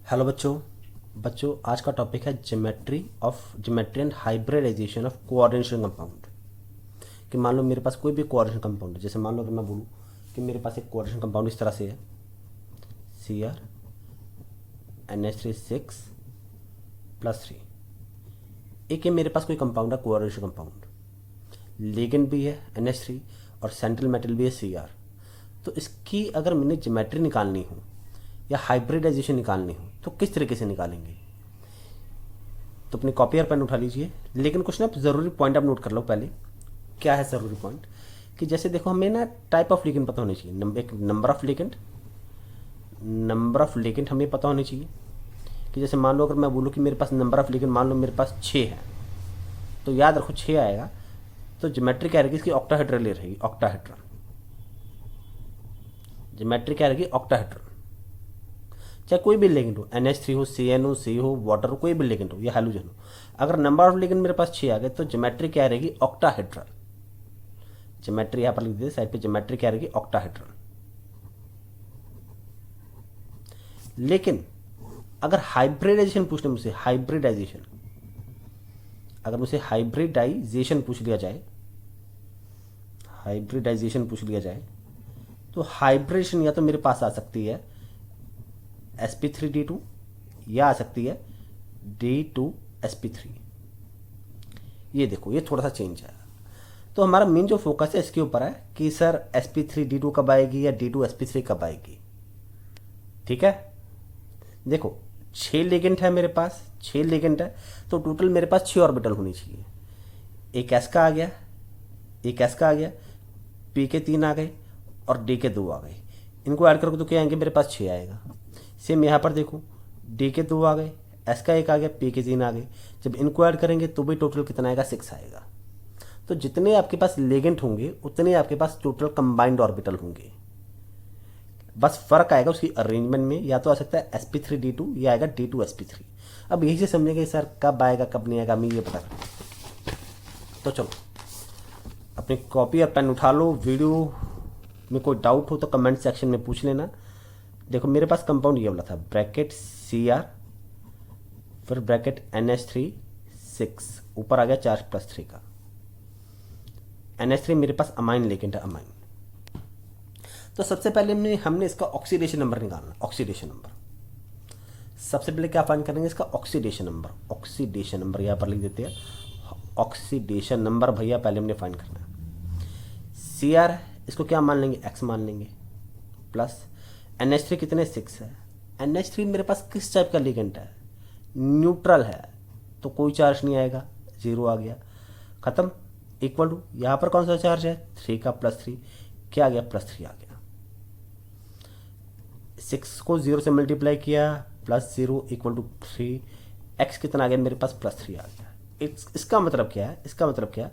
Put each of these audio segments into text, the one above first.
Hello बच्चों आज का टॉपिक है geometry and hybridization of coordination compound. कि मान लो मेरे पास कोई भी कोऑर्डिनेशन कंपाउंड है, जैसे मान लो अगर मैं बोलूँ कि मेरे पास एक कोऑर्डिनेशन कंपाउंड इस तरह से है CrNH3 6+3। एक ये मेरे पास कोई कंपाउंड है कोऑर्डिनेशन कंपाउंड, लिगेंड भी है NH3 और सेंट्रल मेटल भी है Cr। तो इसकी अगर मैंने ज्योमेट्री निकालनी हो या हाइब्रिडाइजेशन निकालनी हो तो किस तरीके से निकालेंगे। तो अपनी कॉपी और पेन उठा लीजिए, लेकिन कुछ ना ज़रूरी पॉइंट आप नोट कर लो। पहले क्या है ज़रूरी पॉइंट कि जैसे देखो हमें ना टाइप ऑफ लिगेंड पता होनी चाहिए, एक नंबर ऑफ लिगेंड हमें पता होनी चाहिए। कि जैसे मान लो अगर मैं बोलूँ कि मेरे पास नंबर ऑफ लिगेंड मान लो मेरे पास 6 है, तो याद रखो 6 आएगा, तो ज्योमेट्री क्या रहेगी इसकी ऑक्टाहेड्रल रहेगी। ज्योमेट्री क्या रहेगी ऑक्टाहेड्रल। चाहे कोई भी लिगेंड हो, NH3 हो, CN हो, C हो, वाटर हो, कोई भी लिगेंड हो या हैलोजन हो, अगर नंबर ऑफ लिगेंड मेरे पास 6 आ गए तो ज्योमेट्री क्या रहेगी ऑक्टाहेड्रल। ज्योमेट्री यहाँ पर लिख दीजिए साइड पे, ज्योमेट्री क्या रहेगी ऑक्टाहेड्रल। लेकिन अगर हाइब्रिडाइजेशन पूछने मुझसे, अगर मुझसे हाइब्रिडाइजेशन पूछ लिया जाए तो हाइब्रिडेशन या तो मेरे पास आ सकती है sp3d2 या आ सकती है d2sp3। ये देखो ये थोड़ा सा चेंज है। तो हमारा मेन जो फोकस है इसके ऊपर है कि सर sp3d2 कब आएगी या d2sp3 कब आएगी। ठीक है, देखो 6 लिगेंड है मेरे पास, 6 लिगेंड है तो टोटल मेरे पास 6 ऑर्बिटल होनी चाहिए। एक s का आ गया, p के 3 आ गए और d के 2 आ गए। इनको ऐड करके तो क्या आएंगे मेरे पास 6 आएगा। सेम यहाँ पर देखो d के 2 आ गए, s का 1 आ गया, p के 3 आ गए। जब इनको ऐड करेंगे तो भी टोटल कितना आएगा 6 आएगा। तो जितने आपके पास लिगेंड होंगे उतने आपके पास टोटल कंबाइंड ऑर्बिटल होंगे। बस फर्क आएगा उसकी अरेंजमेंट में, या तो आ सकता है sp3d2 या आएगा d2sp3। अब यही से समझेंगे सर कब आएगा कब नहीं आएगा, हमें ये पता करें। तो चलो अपनी कॉपी और पेन उठा लो। वीडियो में कोई डाउट हो तो कमेंट सेक्शन में पूछ लेना। देखो मेरे पास कंपाउंड ये वाला था, ब्रैकेट Cr फिर ब्रैकेट NH3 6, ऊपर आ गया 4+3 का। NH3 मेरे पास अमाइन लिगेंड है, अमाइन। तो सबसे पहले हमने इसका ऑक्सीडेशन नंबर निकालना। ऑक्सीडेशन नंबर सबसे पहले क्या फाइंड करेंगे, इसका ऑक्सीडेशन नंबर यहाँ पर लिख देते हैं। ऑक्सीडेशन नंबर भैया पहले हमने फाइंड करना है। Cr इसको क्या मान लेंगे, x मान लेंगे, प्लस NH3 कितने 6 है। NH3 मेरे पास किस टाइप का लिगेंड है, न्यूट्रल है, तो कोई चार्ज नहीं आएगा, 0 आ गया, खत्म। इक्वल टू यहाँ पर कौन सा चार्ज है 3 का +3, क्या आ गया +3 आ गया। 6 को 0 से मल्टीप्लाई किया, +0 इक्वल टू 3, x कितना आ गया मेरे पास +3 आ गया। इसका मतलब क्या है,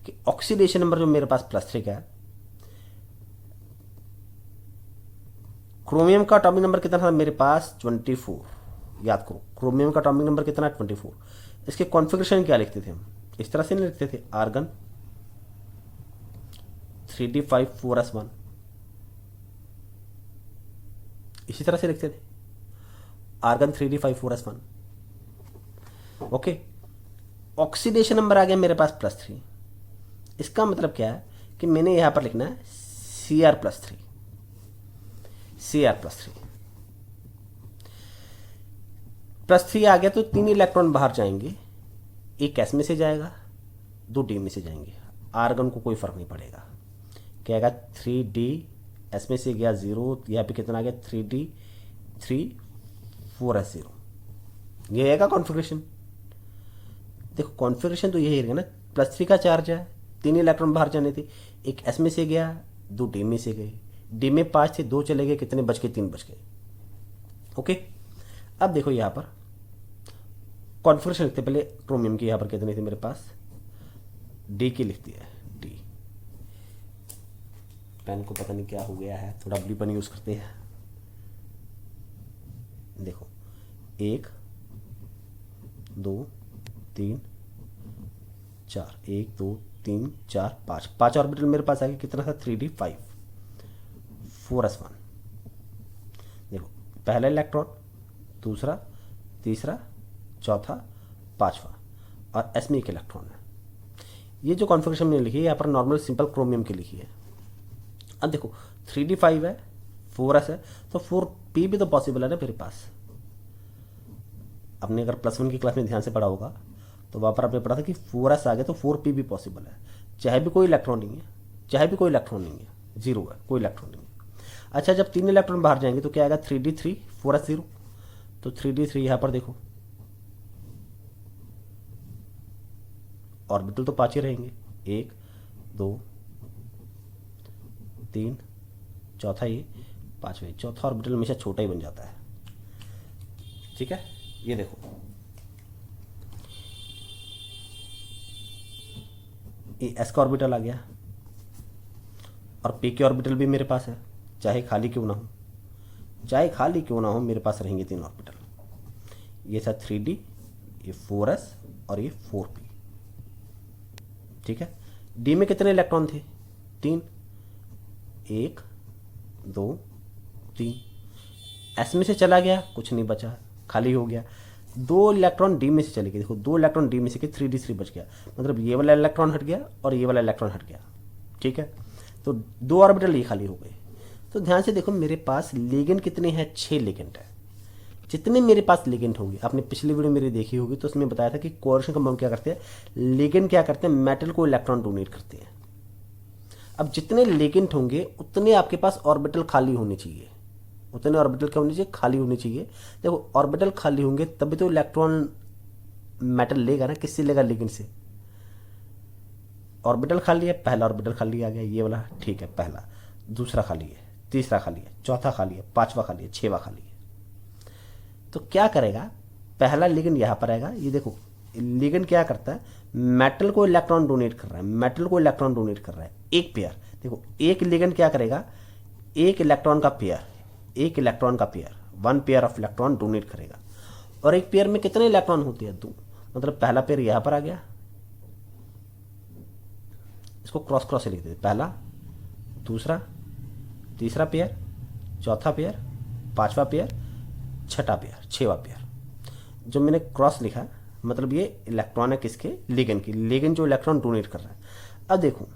कि ऑक्सीडेशन नंबर जो मेरे पास +3 का है, क्रोमियम का एटॉमिक नंबर कितना था मेरे पास 24। याद करो क्रोमियम का एटॉमिक नंबर कितना है 24। इसके कॉन्फ़िगरेशन क्या लिखते थे हम, इस तरह से नहीं लिखते थे, आर्गन 3d5 4s1, इसी तरह से लिखते थे, argon 3d5 4s1। Okay, oxidation number आ गया मेरे पास +3। इसका मतलब क्या है कि मैंने यहां पर लिखना है Cr+3 +3 आ गया तो 3 इलेक्ट्रॉन बाहर जाएंगे, एक s में से जाएगा, 2 d में से जाएंगे। आर्गन को कोई फर्क नहीं पड़ेगा, क्या आएगा 3d, s में से गया 0, यहाँ पे कितना आ गया 3d3 4s0। ये आएगा कॉन्फ़िगरेशन। देखो कॉन्फ़िगरेशन तो यही रहेगा ना, +3 का चार्ज है, 3 इलेक्ट्रॉन बाहर जाने थे, एक s में से गया, 2 d में से गए, d में 5 थे, 2 चले गए, कितने बच गए 3 बच गए। ओके, अब देखो यहाँ पर कॉन्फ़िगरेशन लिखते पहले क्रोमियम की, यहाँ पर कितने थे मेरे पास, d की लिखती है, d। पेन को पता नहीं क्या हो गया है, थोड़ा ब्लू पेन यूज़ करते हैं। देखो 1 2 3 4, 1 2 3 4 5 ऑर्बिटल मेरे पास आ गया, कितना था 3d5 4s1। देखो पहला इलेक्ट्रॉन दूसरा, तीसरा, चौथा, पांचवा, और एस में एक इलेक्ट्रॉन है। ये जो कॉन्फ़िगरेशन मैंने लिखी है यहाँ पर नॉर्मल सिंपल क्रोमियम की लिखी है। अब देखो 3d5 है, 4s है, तो 4p भी तो पॉसिबल है ना मेरे पास। आपने अगर +1 की क्लास में ध्यान से पढ़ा होगा तो वहाँ पर आपने पढ़ा था कि 4s आ गया तो 4p भी पॉसिबल है, चाहे भी कोई इलेक्ट्रॉन नहीं है, चाहे भी कोई इलेक्ट्रॉन नहीं है, जीरो है, कोई इलेक्ट्रॉन नहीं है। अच्छा, जब 3 इलेक्ट्रॉन बाहर जाएंगे तो क्या आएगा, 3d3, 4s 0, तो 3d3 यहाँ पर देखो ऑर्बिटल तो 5 ही रहेंगे, 1 2 3, चौथा ये, पांचवा, चौथा ऑर्बिटल हमेशा छोटा ही बन जाता है। ठीक है, ये देखो ये एस का ऑर्बिटल आ गया और पी के ऑर्बिटल भी मेरे पास है, चाहे खाली क्यों ना हो, चाहे खाली क्यों ना हो मेरे पास रहेंगे 3 ऑर्बिटल। ये था 3d, ये 4s और ये 4p। ठीक है, डी में कितने इलेक्ट्रॉन थे, 3, 1 2 3। एस में से चला गया, कुछ नहीं बचा, खाली हो गया। 2 इलेक्ट्रॉन डी में से चले गए, देखो 2 इलेक्ट्रॉन डी में से 3d3 बच गया, मतलब ये वाला इलेक्ट्रॉन हट गया और ये वाला इलेक्ट्रॉन हट गया। ठीक है, तो 2 ऑर्बिटल ये खाली हो गए। तो ध्यान से देखो मेरे पास लिगेंड कितने हैं, 6 लिगेंड है। जितने मेरे पास लिगेंड होंगे, आपने पिछली वीडियो मेरी देखी होगी तो उसमें बताया था कि कोएफिशिएंट कंपाउंड क्या करते हैं, लिगेंड क्या करते हैं, मेटल को इलेक्ट्रॉन डोनेट करते हैं। अब जितने लिगेंड होंगे उतने आपके पास ऑर्बिटल खाली होने चाहिए, उतने ऑर्बिटल क्या होने चाहिए, खाली होने चाहिए। देखो ऑर्बिटल खाली होंगे तभी तो इलेक्ट्रॉन मेटल लेगा ना, किससे लेगा, लिगेंड से। ऑर्बिटल खाली है, पहला ऑर्बिटल खाली आ गया, ये वाला, ठीक है, पहला, दूसरा खाली है, तीसरा खाली है, चौथा खाली है, पांचवा खाली है, छठवां खाली है। तो क्या करेगा, पहला लिगेंड यहां पर आएगा। ये देखो लिगेंड क्या करता है, मेटल को इलेक्ट्रॉन डोनेट कर रहा है, मेटल को इलेक्ट्रॉन डोनेट कर रहा है, एक पेयर। देखो एक लिगेंड क्या करेगा, एक इलेक्ट्रॉन का पेयर, एक इलेक्ट्रॉन का pair, 1 pair of electron donate करेगा। और एक पेयर में कितने इलेक्ट्रॉन होते हैं, 2, मतलब पहला पेयर यहां पर आ गया, इसको क्रॉस क्रॉस से लिख देते, पहला, दूसरा, तीसरा पेयर, चौथा पेयर, पांचवा पेयर, छठा पेयर, 6वां पेयर। जो मैंने क्रॉस लिखा मतलब ये इलेक्ट्रॉन है किसके, लिगेंड की, लिगेंड जो इलेक्ट्रॉन डोनेट कर रहा है। अब देखो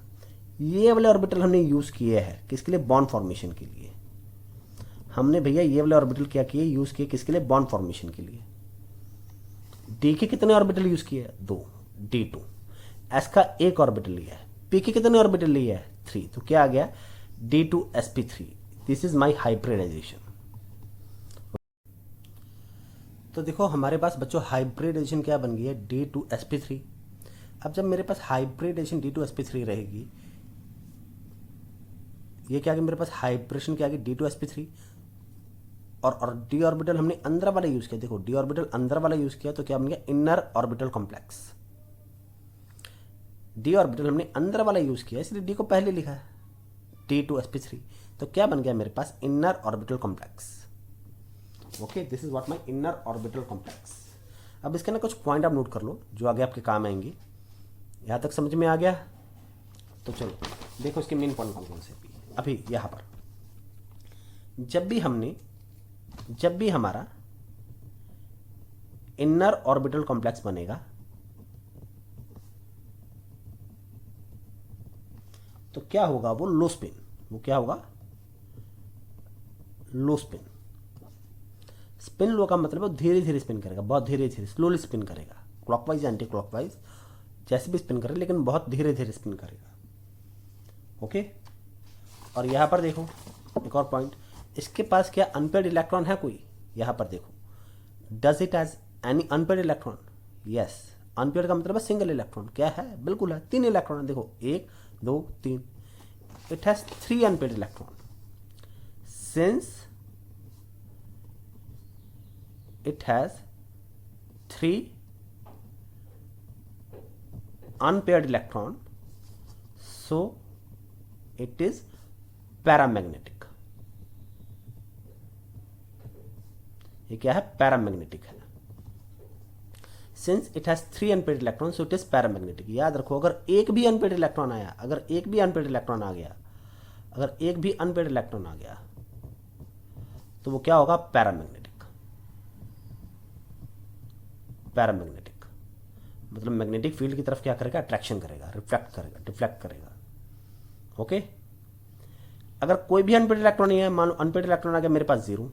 ये वाले ऑर्बिटल हमने यूज किए हैं किसके लिए, बॉन्ड फॉर्मेशन के लिए। हमने भैया ये वाले ऑर्बिटल क्या किए, यूज किए किसके लिए, बॉन्ड फॉर्मेशन के लिए। डी के कितने ऑर्बिटल यूज किए, 2, D2। एस का एक ऑर्बिटल लिया है, पी के कितने ऑर्बिटल लिया है, 3, तो क्या आ गया, D2sp3। This is my hybridization. तो देखो हमारे पास बच्चों हाइब्रिडाइजेशन क्या बन गई है, D2sp3। अब जब मेरे पास हाइब्रिडाइजेशन D2sp3 रहेगी, ये क्या आ गया मेरे पास, हाइब्रिडेशन क्या आ गया, D2sp3। और डी ऑर्बिटल हमने अंदर वाला यूज किया, देखो डी ऑर्बिटल अंदर वाला यूज किया तो क्या बन गया, inner orbital complex. D orbital हमने अंदर वाला यूज किया इसलिए डी को पहले लिखा है, D2sp3। तो क्या बन गया मेरे पास, inner orbital complex. Okay, this is what my inner orbital complex. अब इसके ना कुछ पॉइंट आप नोट कर लो जो आगे आपके काम आएंगे। यहाँ तक समझ में आ गया, तो चलो देखो इसके मेन पॉइंट कौन कौन से। अभी यहाँ पर जब भी हमारा इनर ऑर्बिटल कॉम्प्लेक्स बनेगा तो क्या होगा, वो लो स्पिन, वो क्या होगा, लो स्पिन। स्पिन लो का मतलब वो धीरे धीरे स्पिन करेगा, बहुत धीरे धीरे स्लोली स्पिन करेगा, क्लॉकवाइज एंटी क्लॉकवाइज जैसे भी स्पिन करे, लेकिन बहुत धीरे धीरे स्पिन करेगा। ओके, और यहाँ पर देखो एक और पॉइंट, इसके पास क्या अनपेड इलेक्ट्रॉन है कोई, यहाँ पर देखो, does it has any unpaired electron, yes. Unpaired का मतलब है सिंगल इलेक्ट्रॉन, क्या है, बिल्कुल है, 3 इलेक्ट्रॉन, देखो 1 2 3। It has 3 unpaired electron. Since it has 3 unpaired electron, so it is paramagnetic। ये क्या है, पैरामैग्नेटिक है। Since it has 3 unpaired electrons, so it is paramagnetic। याद रखो अगर एक भी अनपेड इलेक्ट्रॉन आया, अगर एक भी अनपेड इलेक्ट्रॉन आ गया, अगर एक भी अनपेड इलेक्ट्रॉन आ गया तो वो क्या होगा, पैरामैग्नेटिक। पैरामैग्नेटिक, मतलब मैग्नेटिक फील्ड की तरफ क्या करेगा, अट्रैक्शन करेगा, रिफ्लेक्ट करेगा, डिफ्लेक्ट करेगा। ओके, अगर कोई भी अनपेड इलेक्ट्रॉन नहीं है, मान लो अनपेड इलेक्ट्रॉन आ गया मेरे पास 0,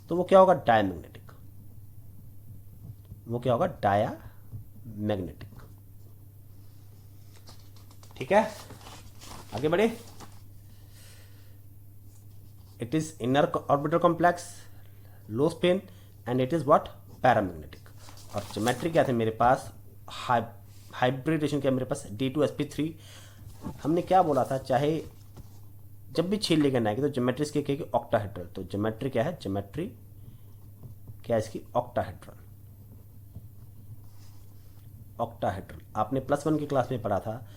तो वो क्या होगा, डायमैग्नेटिक, वो क्या होगा, डाया मैग्नेटिक। ठीक है, आगे बढ़े। It is inner orbital complex, low spin, and it is what, paramagnetic. और ज्योमेट्री क्या थे मेरे पास, हाइब्रिडेशन क्या मेरे पास, D2sp3। हमने क्या बोला था, चाहे जब भी 6 लिगेंड आएगी तो ज्योमेट्री इसकी क्या है, ऑक्टाहेड्रल। तो ज्योमेट्री क्या है, ज्योमेट्री क्या है इसकी, ऑक्टाहेड्रल। ऑक्टाहेड्रल आपने +1 की क्लास में पढ़ा था,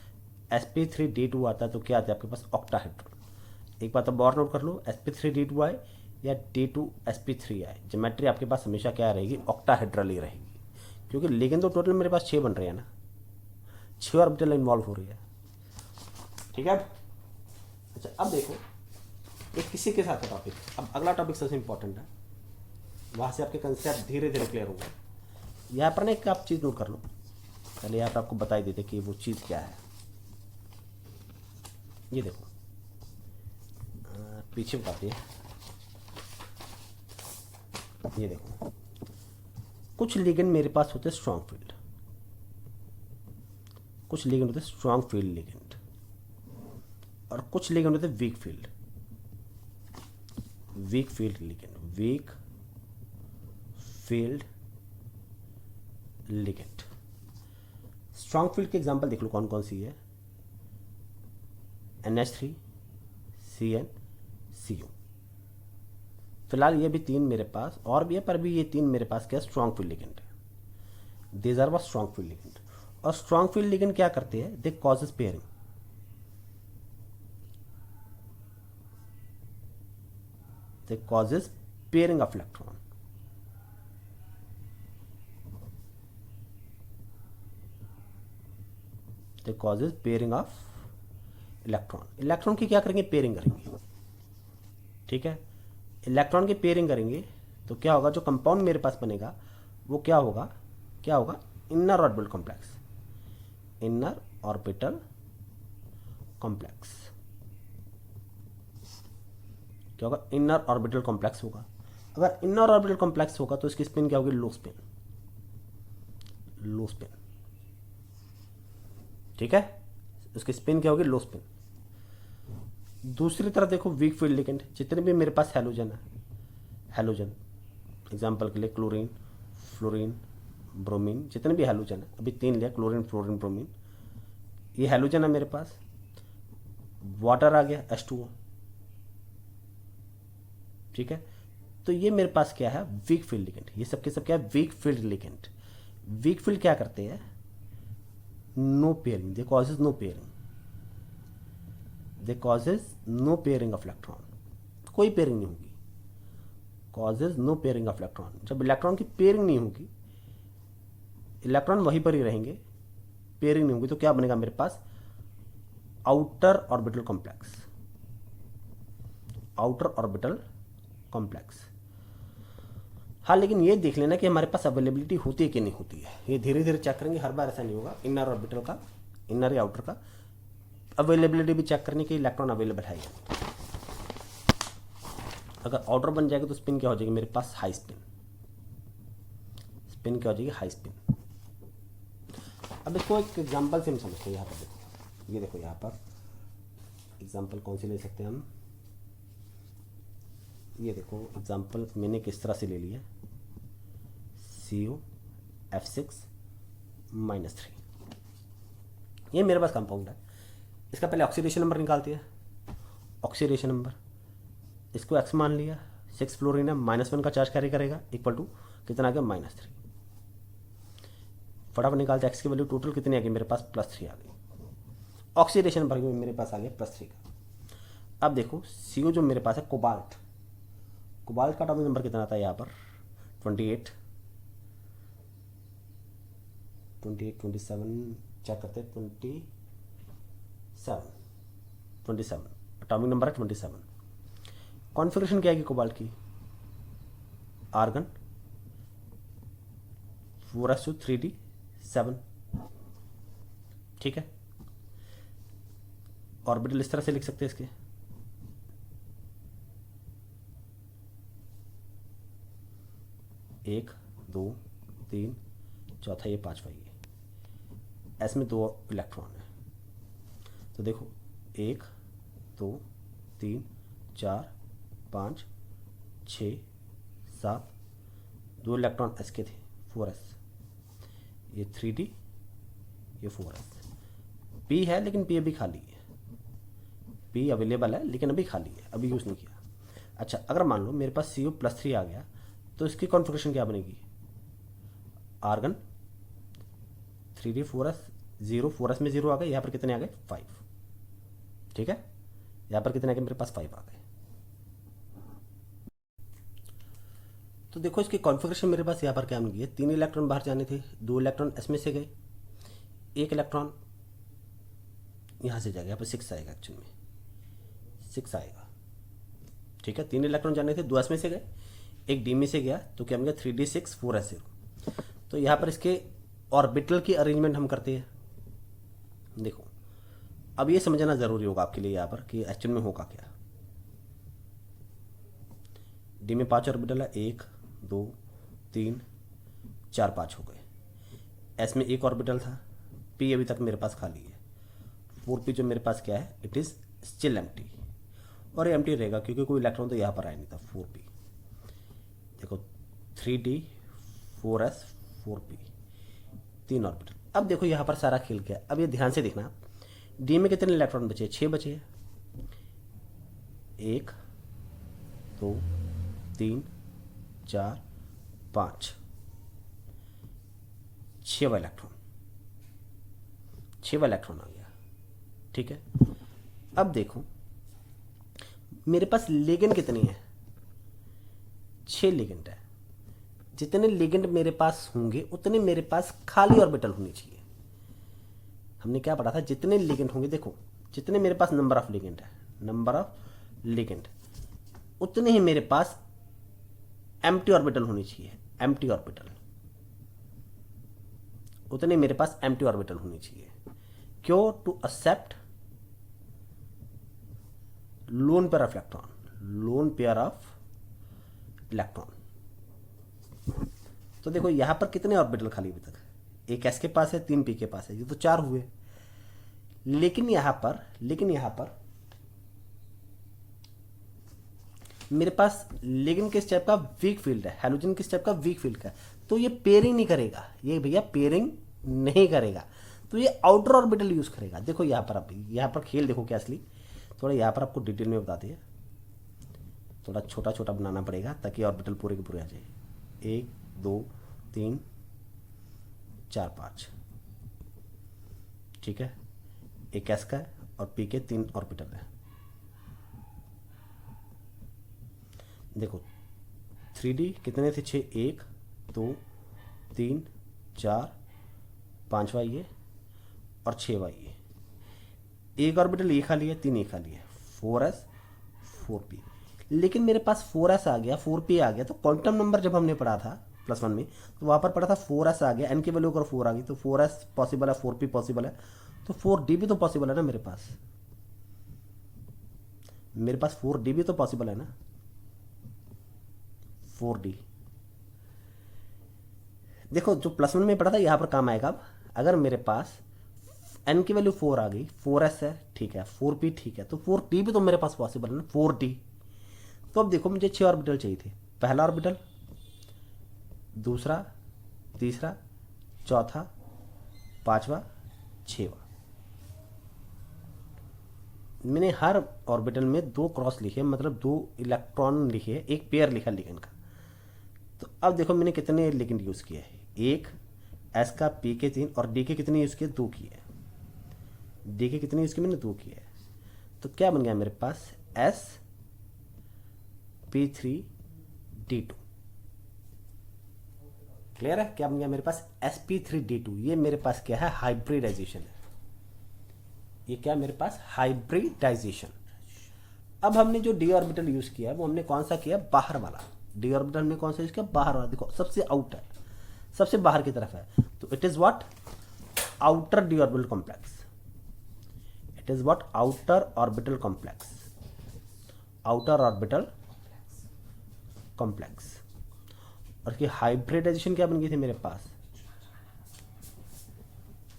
sp3d2 आता है तो क्या आता है आपके पास, ऑक्टाहेड्रल। एक बात अब और नोट कर लो, sp3d2 आए या D2sp3 आए, ज्योमेट्री आपके पास हमेशा क्या रहेगी, ऑक्टाहेड्रल ही रहेगी, क्योंकि लिगेंड तो टोटल मेरे पास 6 बन रहे हैं ना, 6 ऑर्बिटल इन्वॉल्व हो रही है। ठीक है, अच्छा अब देखो एक किसी के साथ टॉपिक, अब अगला टॉपिक सबसे इंपॉर्टेंट है, वहाँ से आपके कंसेप्ट धीरे धीरे क्लियर होगा। यहाँ पर ना एक आप चीज़ नोट कर लो, पहले यहाँ पर आपको बता ही देते कि वो चीज़ क्या है। ये देखो पीछे बताते हैं, ये देखो कुछ लिगेंड मेरे पास होते हैं स्ट्रॉन्ग फील्ड, कुछ लिगेंड होते हैं स्ट्रॉन्ग फील्ड लिगेंड, और कुछ लिगेंड होते हैं weak field, week field ligand, weak field ligand. Strong field के एग्जांपल देख लो कौन कौन सी है, NH3 CN CO। फिलहाल ये भी 3 मेरे पास, और भी है पर भी ये 3 मेरे पास क्या, स्ट्रॉन्ग फील्ड लिगेंड है। These are what, strong field ligand. और स्ट्रॉन्ग फील्ड लिगेंड क्या करते हैं, they causes pairing, they causes pairing of electron. They causes pairing of electron. Electron की क्या करेंगे, पेयरिंग करेंगे। ठीक है, इलेक्ट्रॉन की पेयरिंग करेंगे तो क्या होगा, जो कंपाउंड मेरे पास बनेगा वो क्या होगा, क्या होगा, inner orbital complex, inner orbital complex. क्या होगा, इनर ऑर्बिटल कॉम्प्लेक्स होगा। अगर इनर ऑर्बिटल कॉम्प्लेक्स होगा तो इसकी स्पिन क्या होगी, लो स्पिन, लो स्पिन। ठीक है, उसकी स्पिन क्या होगी, लो स्पिन। दूसरी तरफ देखो वीक फील्ड लिगेंड, जितने भी मेरे पास हैलोजन है, हैलोजन एग्जांपल के लिए क्लोरीन, फ्लोरीन, ब्रोमीन, जितने भी हैलोजन है, अभी 3 लिया, क्लोरीन, फ्लोरीन, ब्रोमीन, ये हैलोजन है मेरे पास। वाटर आ गया H2O। ठीक है, तो ये मेरे पास क्या है, वीक फील्ड लिगेंड। ये सब के सब क्या है, weak field ligand. Weak field क्या करते हैं, no pairing, they causes no pairing, they causes no pairing of electron, कोई पेयरिंग नहीं होगी, causes no pairing of electron. जब इलेक्ट्रॉन की पेयरिंग नहीं होगी, इलेक्ट्रॉन वहीं पर ही रहेंगे, पेयरिंग नहीं होगी, तो क्या बनेगा मेरे पास, outer orbital complex, outer orbital complex. हाँ, लेकिन ये देख लेना कि हमारे पास अवेलेबिलिटी होती है कि नहीं होती है, ये धीरे धीरे चेक करेंगे, हर बार ऐसा नहीं होगा। इनर ऑर्बिटल का, इनर या आउटर का अवेलेबिलिटी भी चेक करने की, इलेक्ट्रॉन अवेलेबल है या नहीं। अगर आउटर बन जाएगा तो स्पिन क्या हो जाएगी मेरे पास, हाई स्पिन, स्पिन क्या हो जाएगी, हाई स्पिन। अब इसको एक एग्जांपल से हम समझते हैं। यहाँ पर देखो, ये देखो यहाँ पर एग्जांपल कौन सी ले सकते हैं हम, ये देखो एग्जांपल मैंने किस तरह से ले लिया, COF6-3, ये मेरे पास कंपाउंड है। इसका पहले ऑक्सीडेशन नंबर निकालते हैं, ऑक्सीडेशन नंबर, इसको X मान लिया, 6 फ्लोरीन है, -1 का चार्ज कैरी करेगा, इक्वल टू कितना आ गया, -3। फटाफट निकालते X की वैल्यू, टोटल कितनी आ गई मेरे पास, +3 आ गई। ऑक्सीडेशन नंबर मेरे पास आ गया +3 का। अब देखो CO जो मेरे पास है, कोबाल्ट, कोबाल्ट का एटॉमिक नंबर कितना आता है यहाँ पर, 28, 27 चेक करते हैं, 27 एटॉमिक नंबर है 27। कॉन्फ़िगरेशन क्या है कोबाल्ट की, आर्गन 4s2 3d7। ठीक है, ऑर्बिटल इस तरह से लिख सकते हैं इसके। एक, दो, तीन, चौथा ये, पांचवा ये। एस में 2 इलेक्ट्रॉन है, तो देखो 1 2 3 4 5 6 7, 2 इलेक्ट्रॉन एस के थे, 4s। ये 3d, ये 4s। p है लेकिन p अभी खाली है, p अवेलेबल है लेकिन अभी खाली है, अभी यूज़ नहीं किया। अच्छा, अगर मान लो मेरे पास CO+3 आ गया तो इसकी कॉन्फ़िगरेशन क्या बनेगी? आर्गन 3d 4s 0, 4s में 0 आ गए, यहाँ पर कितने आ गए? 5। ठीक है, यहाँ पर कितने आ गए? मेरे पास 5 आ गए। तो देखो इसकी कॉन्फ़िगरेशन मेरे पास यहाँ पर क्या बन गई है? 3 इलेक्ट्रॉन बाहर जाने थे, 2 इलेक्ट्रॉन एस में से गए, 1 इलेक्ट्रॉन यहाँ से जाएगा, यहाँ पर 6 आएगा, एक्चुअल में 6 आएगा। ठीक है, 3 इलेक्ट्रॉन जाने थे, 2 एस में से गए, 1 डी में से गया, तो क्या बन गया? 3d6 4s0। तो यहाँ पर इसके ऑर्बिटल की अरेंजमेंट हम करते हैं। देखो अब ये समझना ज़रूरी होगा आपके लिए यहाँ पर कि एक्चुअल में होगा क्या। डी में 5 ऑर्बिटल है, 1 2 3 4 5 हो गए। एस में 1 ऑर्बिटल था, पी अभी तक मेरे पास खाली है, 4p जो मेरे पास क्या है? इट इज़ स्टिल एम्प्टी, और ये एम्प्टी रहेगा क्योंकि कोई इलेक्ट्रॉन तो यहाँ पर आया नहीं था। 4p, देखो 3d 4s 4p, 3 ऑर्बिटल। अब देखो यहाँ पर सारा खेल गया। अब ये ध्यान से देखना, डी में कितने इलेक्ट्रॉन बचे? 6 बचे हैं। 1 2 3 4 5, 6वां इलेक्ट्रॉन, 6वां इलेक्ट्रॉन आ गया। ठीक है, अब देखो मेरे पास लिगेंड कितने हैं? 6 लिगेंड है। जितने लिगेंड मेरे पास होंगे उतने मेरे पास खाली ऑर्बिटल होनी चाहिए। हमने क्या पढ़ा था? जितने लिगेंड होंगे, देखो जितने मेरे पास नंबर ऑफ लिगेंड है, नंबर ऑफ लिगेंड, उतने ही मेरे पास एम्प्टी ऑर्बिटल होनी चाहिए। एम्प्टी ऑर्बिटल, उतने मेरे पास एम्प्टी ऑर्बिटल होनी चाहिए। क्यों? To accept lone pair of electron, lone pair of electron. तो देखो यहां पर कितने ऑर्बिटल खाली अभी तक? 1 एस के पास है, 3 पी के पास है, ये तो 4 हुए। लेकिन यहां पर मेरे पास लिगेंड किस टाइप का? वीक फील्ड है। हैलोजन किस टाइप का? वीक फील्ड का। तो ये पेयरिंग नहीं करेगा, ये भैया पेयरिंग नहीं करेगा, तो ये आउटर ऑर्बिटल यूज करेगा। देखो यहाँ पर, अब यहाँ पर खेल देखो क्या असली, थोड़ा यहाँ पर आपको डिटेल में बताते हैं, थोड़ा छोटा छोटा बनाना पड़ेगा ताकि ऑर्बिटल पूरे के पूरे आ जाए। 1 2 3 4 5, ठीक है, 1 एस का है और पी के 3 ऑर्बिटल है। देखो 3d कितने थे? 6, 1 2 3 4 5वां ये और 6वां ये। 1 ऑर्बिटल ये खाली है, 3 ये खाली है, 4s 4p। लेकिन मेरे पास 4s आ गया, 4p आ गया, तो क्वांटम नंबर जब हमने पढ़ा था +1 में, तो वहाँ पर पढ़ा था 4s आ गया, n की वैल्यू अगर 4 आ गई तो 4s पॉसिबल है, 4p पॉसिबल है, तो 4d भी तो पॉसिबल है ना मेरे पास। मेरे पास 4d भी तो पॉसिबल है ना, 4d। देखो जो +1 में पढ़ा था यहाँ पर काम आएगा। अब अगर मेरे पास n की वैल्यू 4 आ गई, 4s है, ठीक है, 4p ठीक है, तो 4d भी तो मेरे पास पॉसिबल है ना, 4d। तो अब देखो मुझे 6 ऑर्बिटल चाहिए थे। पहला ऑर्बिटल, दूसरा, तीसरा, चौथा, 5वां, 6वां। मैंने हर ऑर्बिटल में 2 क्रॉस लिखे, मतलब 2 इलेक्ट्रॉन लिखे, एक पेयर लिखा लिगेंड का। तो अब देखो मैंने कितने लिगेंड यूज़ किए हैं? 1 एस का, पी के 3 और डी के कितने यूज़ किए? 2 किए। डी के कितने यूज़ किए? मैंने 2 किए। तो क्या बन गया मेरे पास? S p3d2। क्लियर है? क्या बन गया मेरे पास? sp3d2। ये मेरे पास क्या है? हाइब्रिडाइजेशन है। ये क्या मेरे पास? हाइब्रिडाइजेशन। अब हमने जो डी ऑर्बिटल यूज किया है वो हमने कौन सा किया? बाहर वाला। डी ऑर्बिटल हमने कौन सा यूज किया? बाहर वाला। देखो सबसे आउट है, सबसे बाहर की तरफ है, तो it is what, outer D orbital complex. It is what, outer orbital complex, outer orbital complex. और इसकी हाइब्रिडाइजेशन क्या बन गई थी मेरे पास,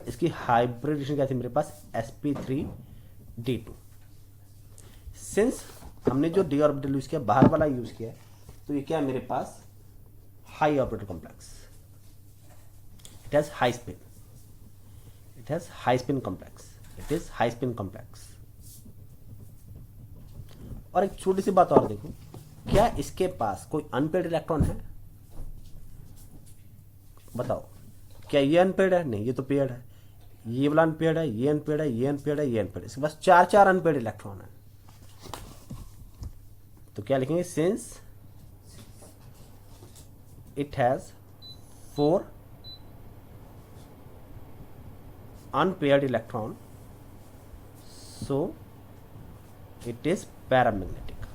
इसकी हाइब्रिडाइजेशन क्या थी मेरे पास, sp3d2। सिंस हमने जो डी ऑर्बिटल यूज किया, बाहर वाला यूज किया, तो ये क्या है मेरे पास, high orbital complex. It has high spin, it has high spin complex, it is high spin complex. और एक छोटी सी बात और देखो, क्या इसके पास कोई अनपेड इलेक्ट्रॉन है, बताओ, क्या ये अनपेड है, नहीं ये तो पेड है, ये वाला अनपेड है, ये अनपेड है, ये अनपेड है, ये अनपेड है, इसके पास चार चार अनपेड इलेक्ट्रॉन है। तो क्या लिखेंगे, since it has 4 unpaired electron, so it is paramagnetic,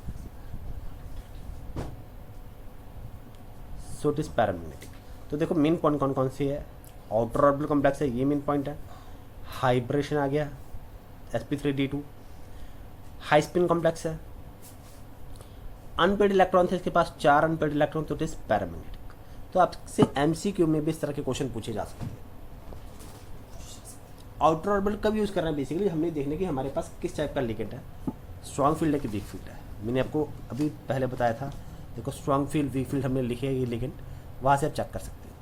so it is paramagnetic। तो देखो मेन पॉइंट कौन कौन सी है, आउटर ऑर्बिटल कॉम्प्लेक्स है, ये मेन पॉइंट है, हाइब्रेशन आ गया sp3d2, हाई स्पिन कॉम्प्लेक्स है, अनपेड इलेक्ट्रॉन थे इसके पास 4 अनपेड इलेक्ट्रॉन, तो इट इज पैरामैग्नेटिक। तो आपसे एमसीक्यू में भी इस तरह के क्वेश्चन पूछे जा सकते हैं। आउटर ऑर्बिटल कब यूज करना है, बेसिकली हमने देखने की हमारे पास किस टाइप का लिगेंड है, स्ट्रॉन्ग फील्ड है कि वीक फील्ड है। मैंने आपको अभी पहले बताया था, देखो स्ट्रॉन्ग फील्ड वीक फील्ड हमने लिखे है ये लिगेंड, वहाँ से आप चेक कर सकते हैं,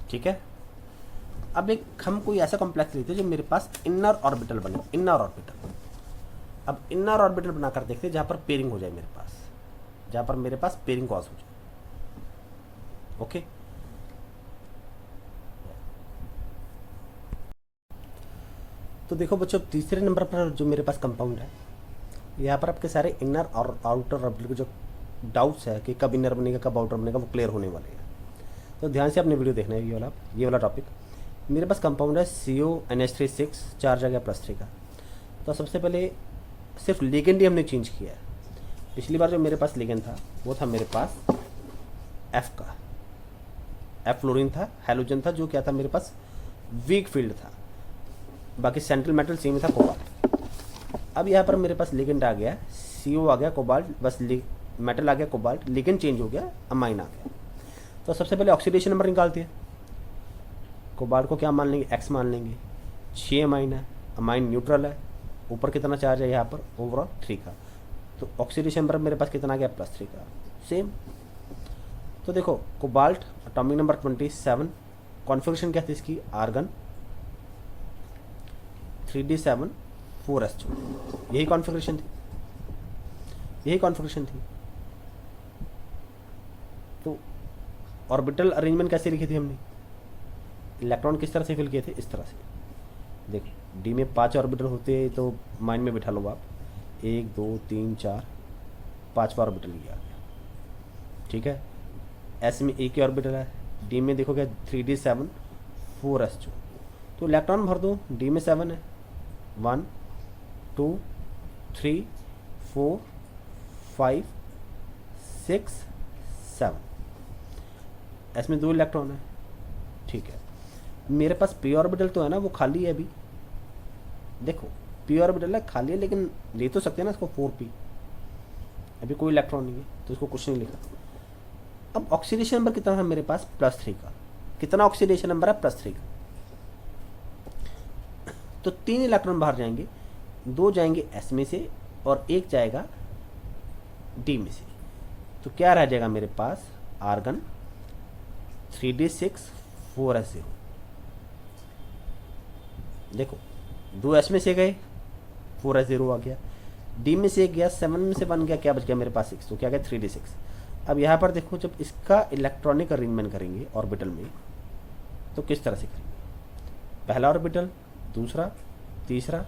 ठीक है। अब एक हम कोई ऐसा कॉम्प्लेक्स लेते हैं जो मेरे पास इनर ऑर्बिटल बने, इनर ऑर्बिटल। अब इनर ऑर्बिटल बनाकर देखते हैं जहाँ पर पेयरिंग हो जाए मेरे पास, जहाँ पर मेरे पास पेयरिंग कॉज हो जाए, ओके। तो देखो बच्चों, तीसरे नंबर पर जो मेरे पास कंपाउंड है, यहाँ पर आपके सारे इनर और आउटर ऑर्बिटल के जो डाउट्स है कि कब इनर बनेगा कब आउटर बनेगा, वो क्लियर होने वाले हैं। तो ध्यान से आपने वीडियो देखना है, ये वाला टॉपिक। मेरे पास कंपाउंड है CONH3 चार्ज आ गया +3 का। तो सबसे पहले सिर्फ लिगेंड ही हमने चेंज किया है। पिछली बार जो मेरे पास लिगेंड था वो था मेरे पास F का, F फ्लोरीन था, हैलोजन था, जो क्या था मेरे पास वीक फील्ड था, बाकी सेंट्रल मेटल सेम था, कोबाल्ट। अब यहाँ पर मेरे पास लिगेंड आ गया, CO आ गया, कोबाल्ट, बस मेटल आ गया कोबाल्ट, लिगेंड चेंज हो गया, अमाइन आ गया। तो सबसे पहले ऑक्सीडेशन नंबर निकालते हैं। कोबाल्ट को क्या मान लेंगे, X मान लेंगे, 6 अमाइन है, अमाइन न्यूट्रल है, ऊपर कितना चार्ज है यहाँ पर, ओवरऑल 3 का। तो ऑक्सीडेशन नंबर मेरे पास कितना आ गया, +3 का, सेम। तो देखो कोबाल्ट एटॉमिक नंबर 27, कॉन्फ़िगरेशन क्या थी इसकी, आर्गन 3d7 4s2, यही कॉन्फ़िगरेशन थी, यही कॉन्फ़िगरेशन थी। तो ऑर्बिटल अरेंजमेंट कैसे लिखी थी हमने, इलेक्ट्रॉन किस तरह से फिल किए थे, इस तरह से। देख डी में 5 ऑर्बिटल होते हैं, तो माइंड में बिठा लो आप, 1 2 3 4, 5वां ऑर्बिटल ये आ गया, ठीक है। एस में एक ही ऑर्बिटल है, डी में देखोगे 3d7 4s2, तो इलेक्ट्रॉन भर दो, डी में 7 है, 1 2 3 4 5 6 7, एस में 2 इलेक्ट्रॉन है, ठीक है। मेरे पास पी ऑर्बिटल तो है ना, वो खाली है अभी, देखो पी ऑर्बिटल है, खाली है, लेकिन ले तो सकते हैं ना इसको 4p, अभी कोई इलेक्ट्रॉन नहीं है, तो इसको कुछ नहीं लिखा। अब ऑक्सीडेशन नंबर कितना है मेरे पास, +3 का। कितना ऑक्सीडेशन नंबर है, +3 का। तो 3 इलेक्ट्रॉन बाहर जाएंगे, 2 जाएंगे S में से और 1 जाएगा D में से। तो क्या रह जाएगा मेरे पास, आर्गन 3d6 4s0। देखो 2 S में से गए, 4s0 आ गया, D में से गया, 7 में से बन गया, क्या बच गया मेरे पास 6, तो क्या गया 3d6। अब यहाँ पर देखो, जब इसका इलेक्ट्रॉनिक अरेंजमेंट करेंगे ऑर्बिटल में, तो किस तरह से करेंगे, पहला ऑर्बिटल, दूसरा, तीसरा,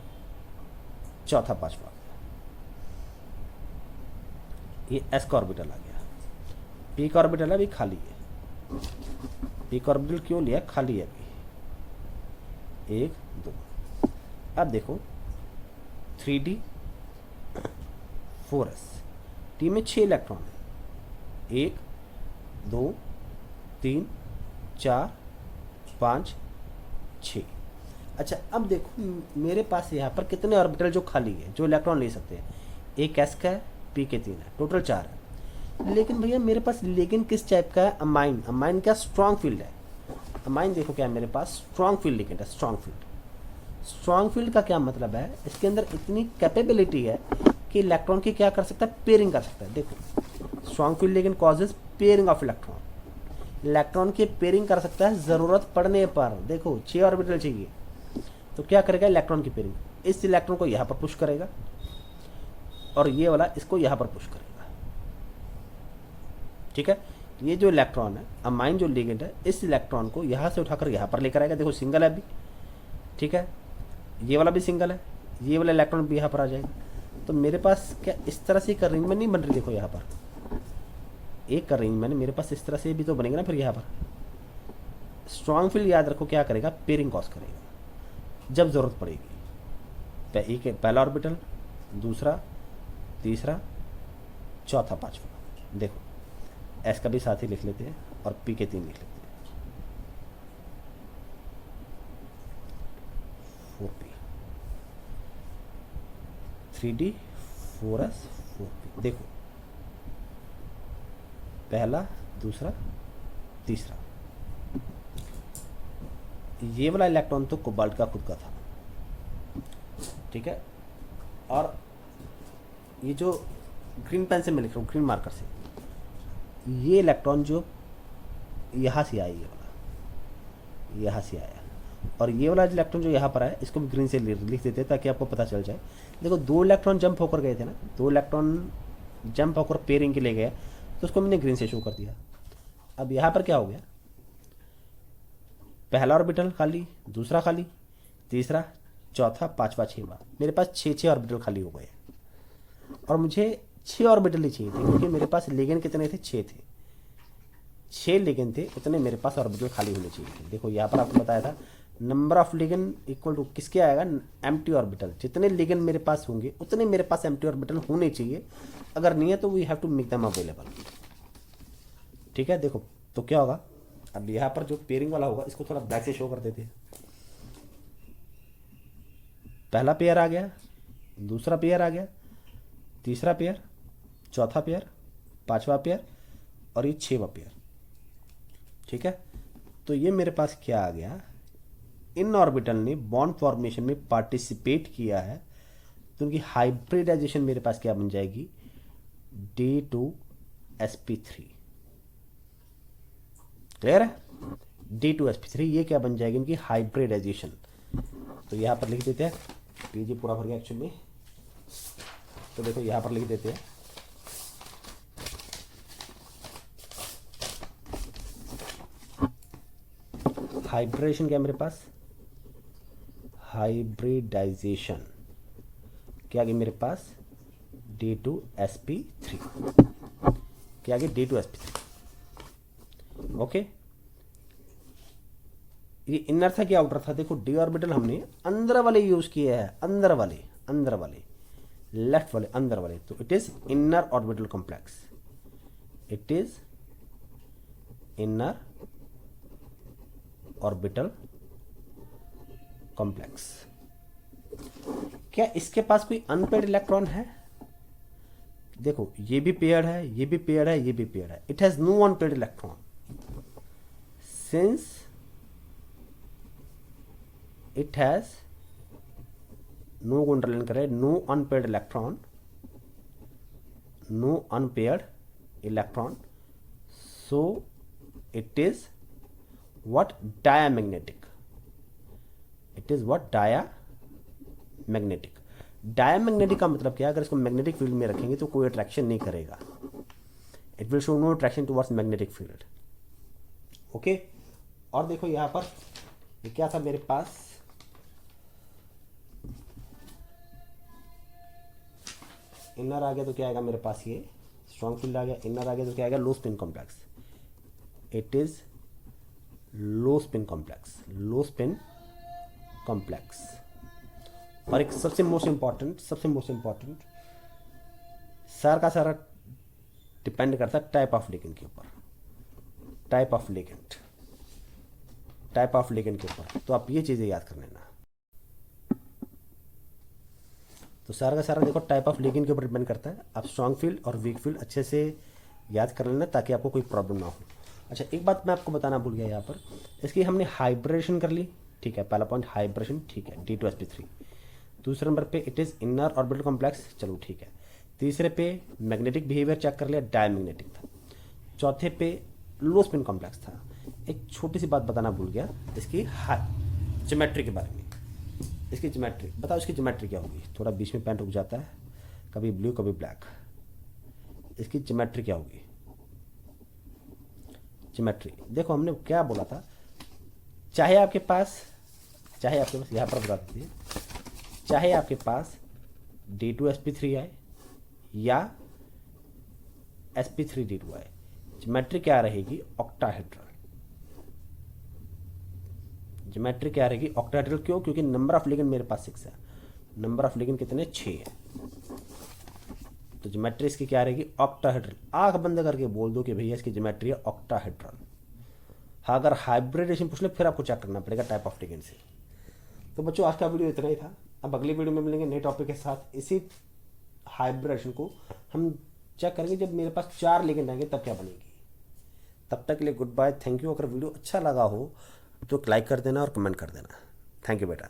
चौथा, 5वां। ये S का ऑर्बिटल आ गया, P का ऑर्बिटल है अभी खाली है, P का ऑर्बिटल क्यों लिया, खाली है अभी, 1 2। अब देखो 3d 4s, टी में 6 इलेक्ट्रॉन है, 1 2 3 4 5 6। अच्छा अब देखो मेरे पास यहाँ पर कितने ऑर्बिटल जो खाली है, जो इलेक्ट्रॉन ले सकते हैं। एक एस का है, पी के 3 है, टोटल 4 है। लेकिन भैया मेरे पास लिगेंड किस टाइप का है? अमाइन। अमाइन क्या? स्ट्रॉन्ग फील्ड है। अमाइन देखो क्या है मेरे पास, स्ट्रॉन्ग फील्ड लिगेंड है, स्ट्रॉन्ग फील्ड। स्ट्रॉन्ग फील्ड का क्या मतलब है? इसके अंदर इतनी कैपेबिलिटी है कि इलेक्ट्रॉन की क्या कर सकता है? पेयरिंग कर सकता है। देखो strong field ligand causes pairing of electron. Electron की पेयरिंग कर सकता है ज़रूरत पड़ने पर। देखो 6 ऑर्बिटल चाहिए तो क्या करेगा? इलेक्ट्रॉन की पेयरिंग। इस इलेक्ट्रॉन को यहाँ पर पुश करेगा और ये वाला इसको यहाँ पर पुश करेगा। ठीक है, ये जो इलेक्ट्रॉन है, अमाइन जो लिगेंड है, इस इलेक्ट्रॉन को यहाँ से उठाकर यहाँ पर लेकर आएगा। देखो सिंगल है अभी, ठीक है, ये वाला भी सिंगल है, ये वाला इलेक्ट्रॉन भी यहाँ पर आ जाएगा। तो मेरे पास क्या इस तरह से एक अरेंजमेंट नहीं बन रही? देखो यहाँ पर एक अरेंजमेंट मेरे पास इस तरह से भी तो बनेगा ना। फिर यहाँ पर स्ट्रॉन्ग फील्ड याद रखो क्या करेगा? पेयरिंग कॉज करेगा जब ज़रूरत पड़ेगी। एक पहला ऑर्बिटल, दूसरा, तीसरा, चौथा, पांचवा। देखो एस का भी साथ ही लिख लेते हैं और पी के 3 लिख लेते हैं। 4p, 3d, 4s, 4p। देखो पहला, दूसरा, तीसरा। ये वाला इलेक्ट्रॉन तो कोबाल्ट का खुद का था, ठीक है। और ये जो ग्रीन पेन से मैं लिख रहा हूँ, ग्रीन मार्कर से, ये इलेक्ट्रॉन जो यहाँ से आया, ये वाला यहाँ से आया, और ये वाला इलेक्ट्रॉन जो यहाँ पर आया, इसको भी ग्रीन से लिख देते हैं ताकि आपको पता चल जाए। देखो 2 इलेक्ट्रॉन जंप होकर गए थे ना, 2 इलेक्ट्रॉन जंप होकर पेयरिंग के लिए गए, तो उसको मैंने ग्रीन से शो कर दिया। अब यहाँ पर क्या हो गया? पहला ऑर्बिटल खाली, दूसरा खाली, तीसरा, चौथा, पांचवा, छठवां। मेरे पास 6 ऑर्बिटल खाली हो गए और मुझे 6 ऑर्बिटल ही चाहिए थे क्योंकि मेरे पास लिगेंड कितने थे? 6 थे। 6 लिगेंड थे, उतने मेरे पास ऑर्बिटल खाली होने चाहिए थे। देखो यहाँ पर आपको बताया था number of ligand equal to किसके आएगा? Empty orbital. जितने लिगेंड मेरे पास होंगे उतने मेरे पास एम्प्टी ऑर्बिटल होने चाहिए। अगर नहीं है तो we have to make them available. ठीक है, देखो तो क्या होगा? अब यहाँ पर जो पेयरिंग वाला होगा इसको थोड़ा बैक से शो कर देते हैं। पहला पेयर आ गया, दूसरा पेयर आ गया, तीसरा पेयर, चौथा पेयर, पांचवा पेयर और ये 6वां पेयर। ठीक है, तो ये मेरे पास क्या आ गया? इन ऑर्बिटल ने बॉन्ड फॉर्मेशन में पार्टिसिपेट किया है, तो उनकी हाइब्रिडाइजेशन मेरे पास क्या बन जाएगी? D2sp3। क्लियर है? D2sp3 ये क्या बन जाएगी? इनकी हाइब्रिडाइजेशन। तो यहाँ पर लिख देते हैं, पेज पूरा भर गया एक्चुअली, तो देखो यहाँ पर लिख देते हैं हाइब्रिडेशन। क्या मेरे पास? हाइब्रिडाइजेशन क्या आ गई मेरे पास? D2sp3। क्या आ गई? D2sp3। ओके, ये इनर था कि आउटर था? देखो डी ऑर्बिटल हमने अंदर वाले यूज किए हैं, अंदर वाले लेफ्ट वाले, अंदर वाले। तो it is inner orbital complex, it is inner orbital complex. क्या इसके पास कोई अनपेयर्ड इलेक्ट्रॉन है? देखो ये भी पेयर्ड है, ये भी पेयर्ड है, ये भी पेयर्ड है। It has no unpaired electron since it has no को अंडरलाइन करें, no unpaired electron, no unpaired electron, so it is what? Diamagnetic. It is what? Diamagnetic. Diamagnetic का मतलब क्या है? अगर इसको मैग्नेटिक फील्ड में रखेंगे तो कोई अट्रैक्शन नहीं करेगा। It will show no attraction towards magnetic field. Okay, और देखो यहाँ पर ये क्या था मेरे पास? इनर आ गया तो क्या आएगा मेरे पास? ये स्ट्रॉन्ग फील्ड आ गया। इनर आ गया तो क्या आएगा? लो spin complex. It is low spin complex, low spin complex. और एक सबसे मोस्ट इंपॉर्टेंट सारा का सारा डिपेंड करता है टाइप ऑफ लिगेंड के ऊपर। Type of ligand, type of ligand के ऊपर। तो आप ये चीज़ें याद कर लेना। तो सारा का सारा देखो टाइप ऑफ लिगेंड के ऊपर डिपेंड करता है। आप स्ट्रॉन्ग फील्ड और वीक फील्ड अच्छे से याद कर लेना ताकि आपको कोई प्रॉब्लम ना हो। अच्छा, एक बात मैं आपको बताना भूल गया यहाँ पर, इसकी हमने हाइब्रिडेशन कर ली, ठीक है, पहला पॉइंट हाइब्रिडेशन, ठीक है, D2sp3। दूसरे नंबर पे it is inner orbital complex, चलो ठीक है। तीसरे पे मैग्नेटिक बिहेवियर चेक कर लिया, डायमैग्नेटिक था। चौथे पे लो स्पिन कॉम्प्लेक्स था। एक छोटी सी बात बताना भूल गया, इसकी ज्योमेट्री के बारे में। इसकी ज्योमेट्री बताओ, इसकी ज्योमेट्री क्या होगी? थोड़ा बीच में पेन रुक जाता है, कभी ब्लू कभी ब्लैक। इसकी ज्योमेट्री क्या होगी? ज्योमेट्री देखो, हमने क्या बोला था, चाहे आपके पास यहाँ पर बता देती है, चाहे आपके पास D2sp3 आए या sp3d2 आए, ज्योमेट्री क्या रहेगी? ऑक्टाहेड्रल। ज्योमेट्री क्या रहेगी? ऑक्टाहेड्रल। क्यों? क्योंकि नंबर ऑफ लिगेंड मेरे पास 6 है, नंबर ऑफ लिगेंड कितने? 6 है। तो ज्योमेट्री इसकी क्या रहेगी? ऑक्टाहेड्रल। आंख बंद करके बोल दो कि भैया इसकी ज्योमेट्री है ऑक्टाहेड्रल। हाँ, अगर हाइब्रिडेशन पूछ ले फिर आपको चेक करना पड़ेगा टाइप ऑफ लिगेंड से। तो बच्चों, आज का वीडियो इतना ही था। अब अगली वीडियो में मिलेंगे नए टॉपिक के साथ। इसी हाइब्रिडेशन को हम चेक करेंगे जब मेरे पास 4 लिगेंड आएंगे तब क्या बनेगी। तब तक के लिए गुड बाय, थैंक यू। अगर वीडियो अच्छा लगा हो तो लाइक कर देना और कमेंट कर देना। थैंक यू बेटा।